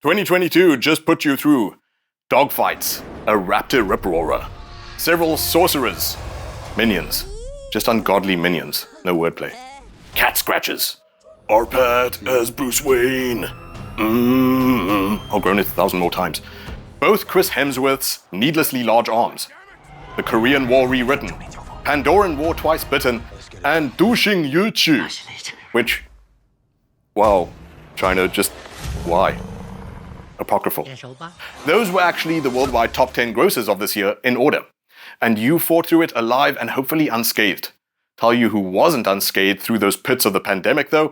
2022 just put you through dogfights, a raptor rip-roarer, several sorcerers, minions, just ungodly minions, no wordplay, cat scratches, our pet as Bruce Wayne, I've grown it 1,000 more times, both Chris Hemsworth's needlessly large arms, the Korean War rewritten, Pandoran War twice bitten, and Dushing Yuchu, which, wow, China, just why? Apocryphal. Those were actually the worldwide top 10 grosses of this year in order. And you fought through it alive and hopefully unscathed. Tell you who wasn't unscathed through those pits of the pandemic though.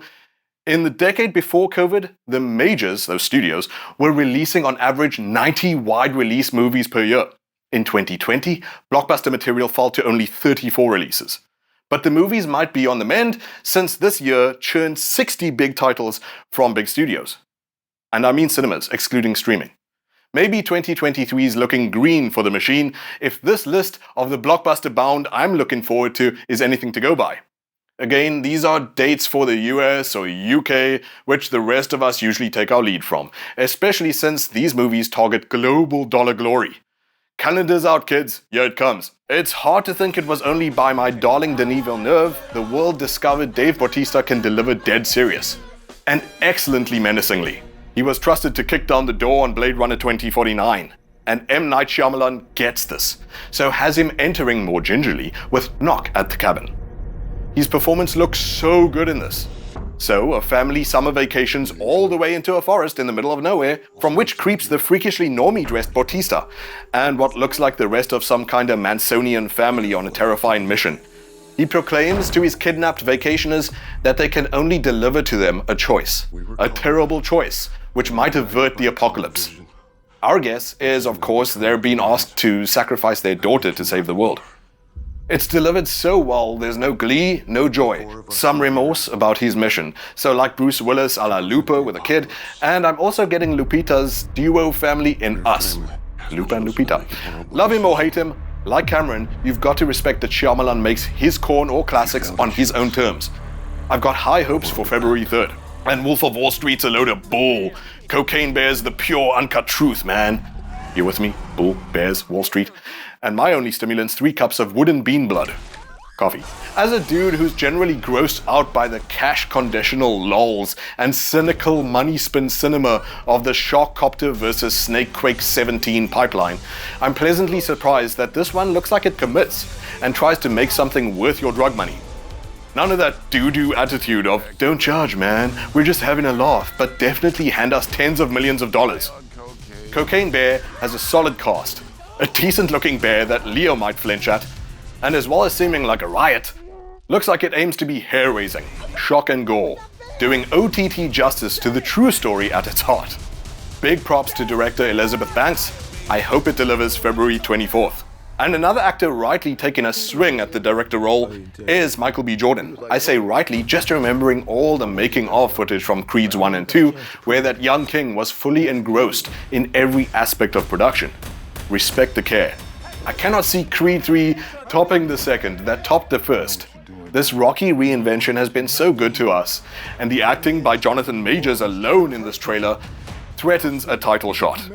In the decade before COVID, the majors, those studios, were releasing on average 90 wide release movies per year. In 2020, blockbuster material fell to only 34 releases. But the movies might be on the mend since this year churned 60 big titles from big studios. And I mean cinemas, excluding streaming. Maybe 2023 is looking green for the machine if this list of the blockbuster bound I'm looking forward to is anything to go by. Again, these are dates for the US or UK, which the rest of us usually take our lead from, especially since these movies target global dollar glory. Calendars out, kids. Here it comes. It's hard to think it was only by my darling Denis Villeneuve the world discovered Dave Bautista can deliver dead serious. And excellently menacingly. He was trusted to kick down the door on Blade Runner 2049, and M. Night Shyamalan gets this, so has him entering more gingerly with Knock at the Cabin. His performance looks so good in this. So, a family summer vacations all the way into a forest in the middle of nowhere, from which creeps the freakishly normie-dressed Bautista, and what looks like the rest of some kind of Mansonian family on a terrifying mission. He proclaims to his kidnapped vacationers that they can only deliver to them a choice. A terrible choice, which might avert the apocalypse. Our guess is, of course, they're being asked to sacrifice their daughter to save the world. It's delivered so well, there's no glee, no joy, some remorse about his mission. So like Bruce Willis a la Looper with a kid, and I'm also getting Lupita's duo family in Us. Lupa and Lupita. Love him or hate him, like Cameron, you've got to respect that Shyamalan makes his corn or classics on his own terms. I've got high hopes for February 3rd. And Wolf of Wall Street's a load of bull. Cocaine Bear's the pure, uncut truth, man. You with me? Bull, bears, Wall Street. And my only stimulant's 3 cups of wooden bean blood. Coffee. As a dude who's generally grossed out by the cash-conditional lols and cynical money-spin cinema of the Sharkcopter versus Snakequake 17 pipeline, I'm pleasantly surprised that this one looks like it commits and tries to make something worth your drug money. None of that doo-doo attitude of, don't charge man, we're just having a laugh, but definitely hand us tens of millions of dollars. Cocaine Bear has a solid cast, a decent looking bear that Leo might flinch at, and as well as seeming like a riot, looks like it aims to be hair-raising, shock and gore, doing OTT justice to the true story at its heart. Big props to director Elizabeth Banks, I hope it delivers February 24th. And another actor rightly taking a swing at the director role is Michael B. Jordan. I say rightly just remembering all the making-of footage from Creeds 1 and 2, where that young king was fully engrossed in every aspect of production. Respect the care. I cannot see Creed 3 topping the second that topped the first. This Rocky reinvention has been so good to us, and the acting by Jonathan Majors alone in this trailer threatens a title shot.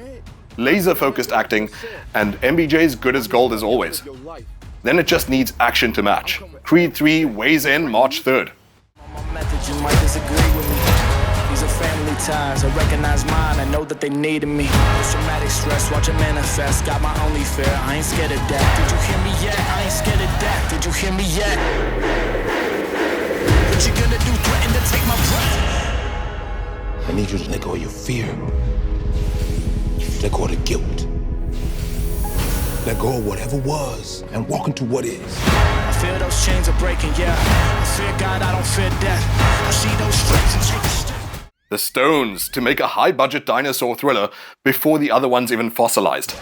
Laser-focused acting, and MBJ's good as gold as always. Then it just needs action to match. Creed 3 weighs in March 3rd. These are family ties, I recognize mine, I know that they needed me. Traumatic stress, watch it manifest, got my only fear, I ain't scared of that. Did you hear me yet? I ain't scared of that. Did you hear me yet? What you gonna do, threaten to take my breath? I need you to let go of your fear. Let go of the guilt. Let go of whatever was and walk into what is. I feel those chains are breaking, yeah. I fear God, I don't fear death. I see those stripes and take a step. The Stones to make a high-budget dinosaur thriller before the other ones even fossilized.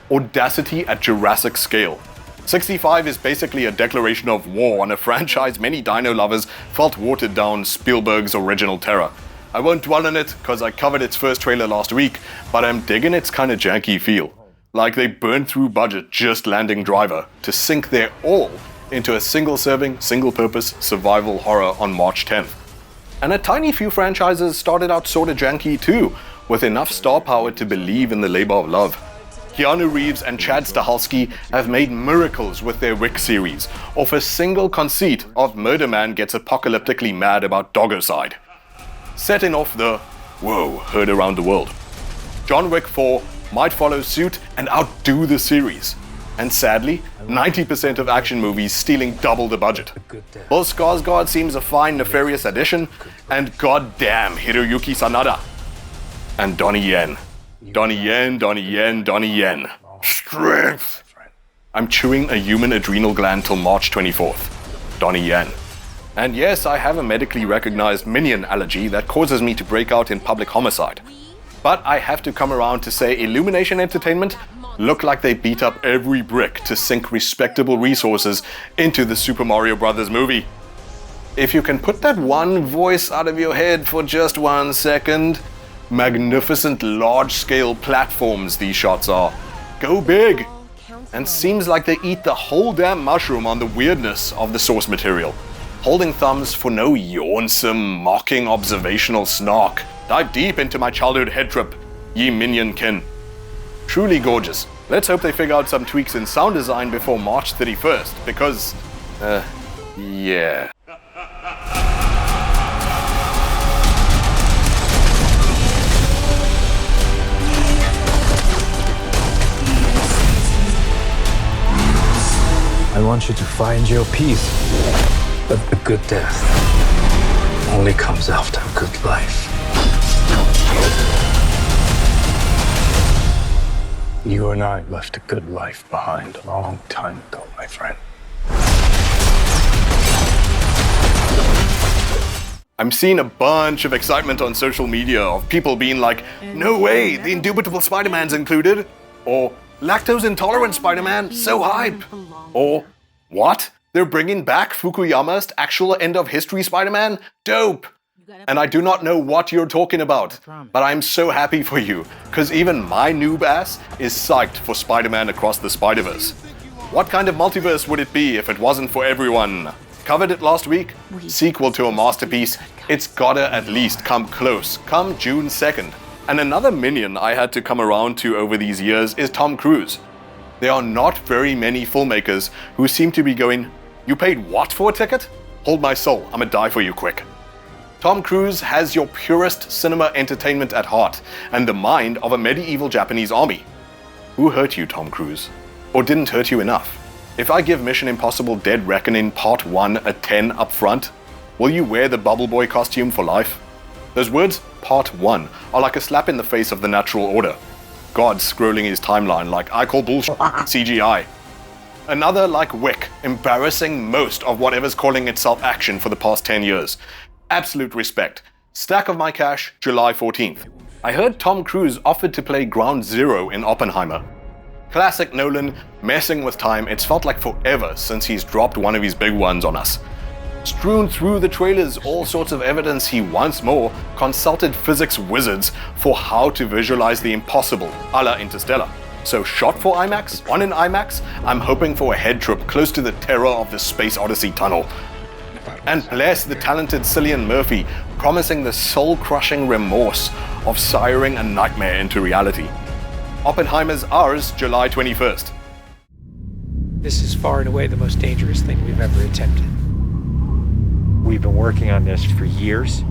Audacity at Jurassic scale. 65 is basically a declaration of war on a franchise many dino lovers felt watered down Spielberg's original terror. I won't dwell on it because I covered its first trailer last week, but I'm digging its kinda janky feel. Like they burned through budget just landing Driver to sink their all into a single-serving, single-purpose survival horror on March 10th. And a tiny few franchises started out sorta janky too, with enough star power to believe in the labor of love. Keanu Reeves and Chad Stahelski have made miracles with their WICK series, off a single conceit of Murder Man gets apocalyptically mad about dogocide. Setting off the whoa heard around the world. John Wick 4 might follow suit and outdo the series. And sadly, 90% of action movies stealing double the budget. Bill Skarsgård seems a fine nefarious addition, and goddamn Hiroyuki Sanada. And Donnie Yen. Donnie Yen. Strength! I'm chewing a human adrenal gland till March 24th. Donnie Yen. And yes, I have a medically recognized minion allergy that causes me to break out in public homicide. But I have to come around to say Illumination Entertainment look like they beat up every brick to sink respectable resources into the Super Mario Bros. Movie. If you can put that one voice out of your head for just 1 second, magnificent large-scale platforms these shots are. Go big! And seems like they eat the whole damn mushroom on the weirdness of the source material. Holding thumbs for no yawnsome, mocking observational snark. Dive deep into my childhood head trip, ye minion kin. Truly gorgeous. Let's hope they figure out some tweaks in sound design before March 31st, because, yeah. I want you to find your peace, but the good death only comes after a good life. You and I left a good life behind a long time ago, my friend. I'm seeing a bunch of excitement on social media of people being like, no way, the indubitable Spider-Man's included. Or, lactose intolerant Spider-Man, so hype. Or, what? They're bringing back Fukuyama's actual end of history Spider-Man? Dope. And I do not know what you're talking about, but I'm so happy for you, cause even my noob ass is psyched for Spider-Man Across the Spider-Verse. What kind of multiverse would it be if it wasn't for everyone? Covered it last week? Sequel to a masterpiece, it's gotta at least come close, come June 2nd. And another minion I had to come around to over these years is Tom Cruise. There are not very many filmmakers who seem to be going, you paid what for a ticket? Hold my soul, I'ma die for you quick. Tom Cruise has your purest cinema entertainment at heart and the mind of a medieval Japanese army. Who hurt you, Tom Cruise? Or didn't hurt you enough? If I give Mission Impossible Dead Reckoning Part 1 a 10 up front, will you wear the Bubble Boy costume for life? Those words, Part 1, are like a slap in the face of the natural order. God scrolling his timeline like I call bullshit CGI. Another like WICK, embarrassing most of whatever's calling itself action for the past 10 years. Absolute respect. Stack of my cash, July 14th. I heard Tom Cruise offered to play Ground Zero in Oppenheimer. Classic Nolan, messing with time, it's felt like forever since he's dropped one of his big ones on us. Strewn through the trailers all sorts of evidence he once more consulted physics wizards for how to visualize the impossible, a la Interstellar. So shot for IMAX, on in IMAX, I'm hoping for a head trip close to the terror of the Space Odyssey tunnel. And bless the talented Cillian Murphy, promising the soul-crushing remorse of siring a nightmare into reality. Oppenheimer's ours, July 21st. This is far and away the most dangerous thing we've ever attempted. We've been working on this for years.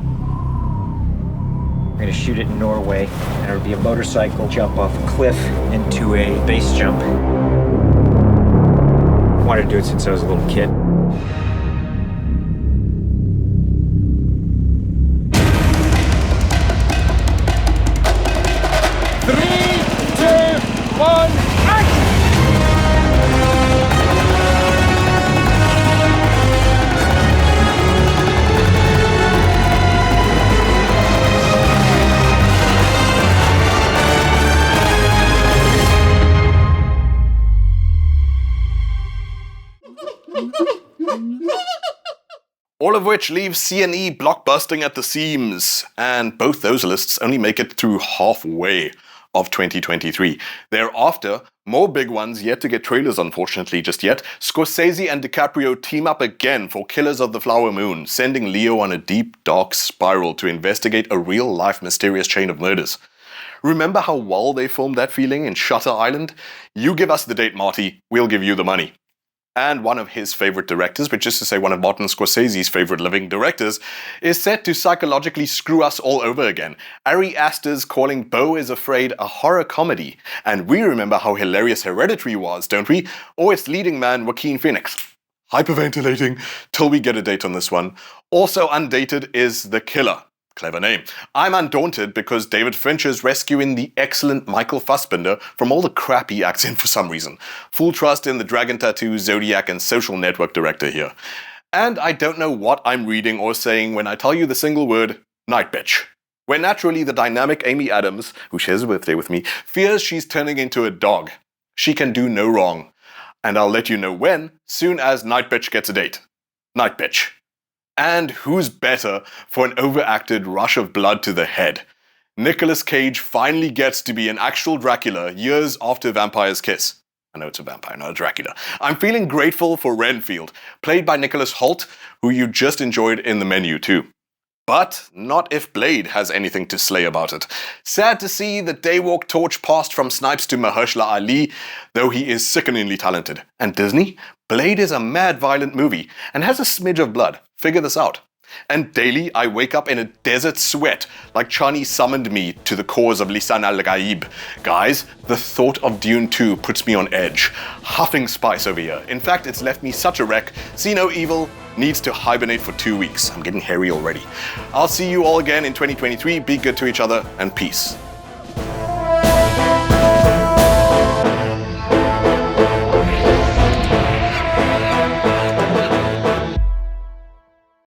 We're gonna shoot it in Norway, and it'll be a motorcycle jump off a cliff into a base jump. I wanted to do it since I was a little kid. All of which leaves CNE blockbusting at the seams, and both those lists only make it through halfway of 2023. Thereafter, more big ones yet to get trailers unfortunately just yet. Scorsese and DiCaprio team up again for Killers of the Flower Moon, sending Leo on a deep, dark spiral to investigate a real-life mysterious chain of murders. Remember how well they filmed that feeling in Shutter Island? You give us the date, Marty, we'll give you the money. And one of his favorite directors, which is to say one of Martin Scorsese's favorite living directors, is set to psychologically screw us all over again. Ari Aster's calling Beau is Afraid a horror comedy. And we remember how hilarious Hereditary was, don't we? Or its leading man, Joaquin Phoenix. Hyperventilating till we get a date on this one. Also undated is The Killer. Clever name. I'm undaunted because David Fincher's rescuing the excellent Michael Fassbender from all the crap he acts in for some reason. Full trust in the Dragon Tattoo, Zodiac and Social Network director here. And I don't know what I'm reading or saying when I tell you the single word, night bitch. Where naturally the dynamic Amy Adams, who shares a birthday with me, fears she's turning into a dog. She can do no wrong. And I'll let you know when, soon as night bitch gets a date. Night bitch. And who's better for an overacted rush of blood to the head? Nicolas Cage finally gets to be an actual Dracula years after Vampire's Kiss. I know it's a vampire, not a Dracula. I'm feeling grateful for Renfield, played by Nicholas Hoult, who you just enjoyed in The Menu too. But not if Blade has anything to slay about it. Sad to see the Daywalk torch passed from Snipes to Mahershala Ali, though he is sickeningly talented. And Disney? Blade is a mad violent movie and has a smidge of blood. Figure this out. And daily I wake up in a desert sweat like Chani summoned me to the cause of Lisan al-Ghaib. Guys, the thought of Dune 2 puts me on edge. Huffing spice over here. In fact, it's left me such a wreck. See No Evil needs to hibernate for 2 weeks. I'm getting hairy already. I'll see you all again in 2023. Be good to each other and peace.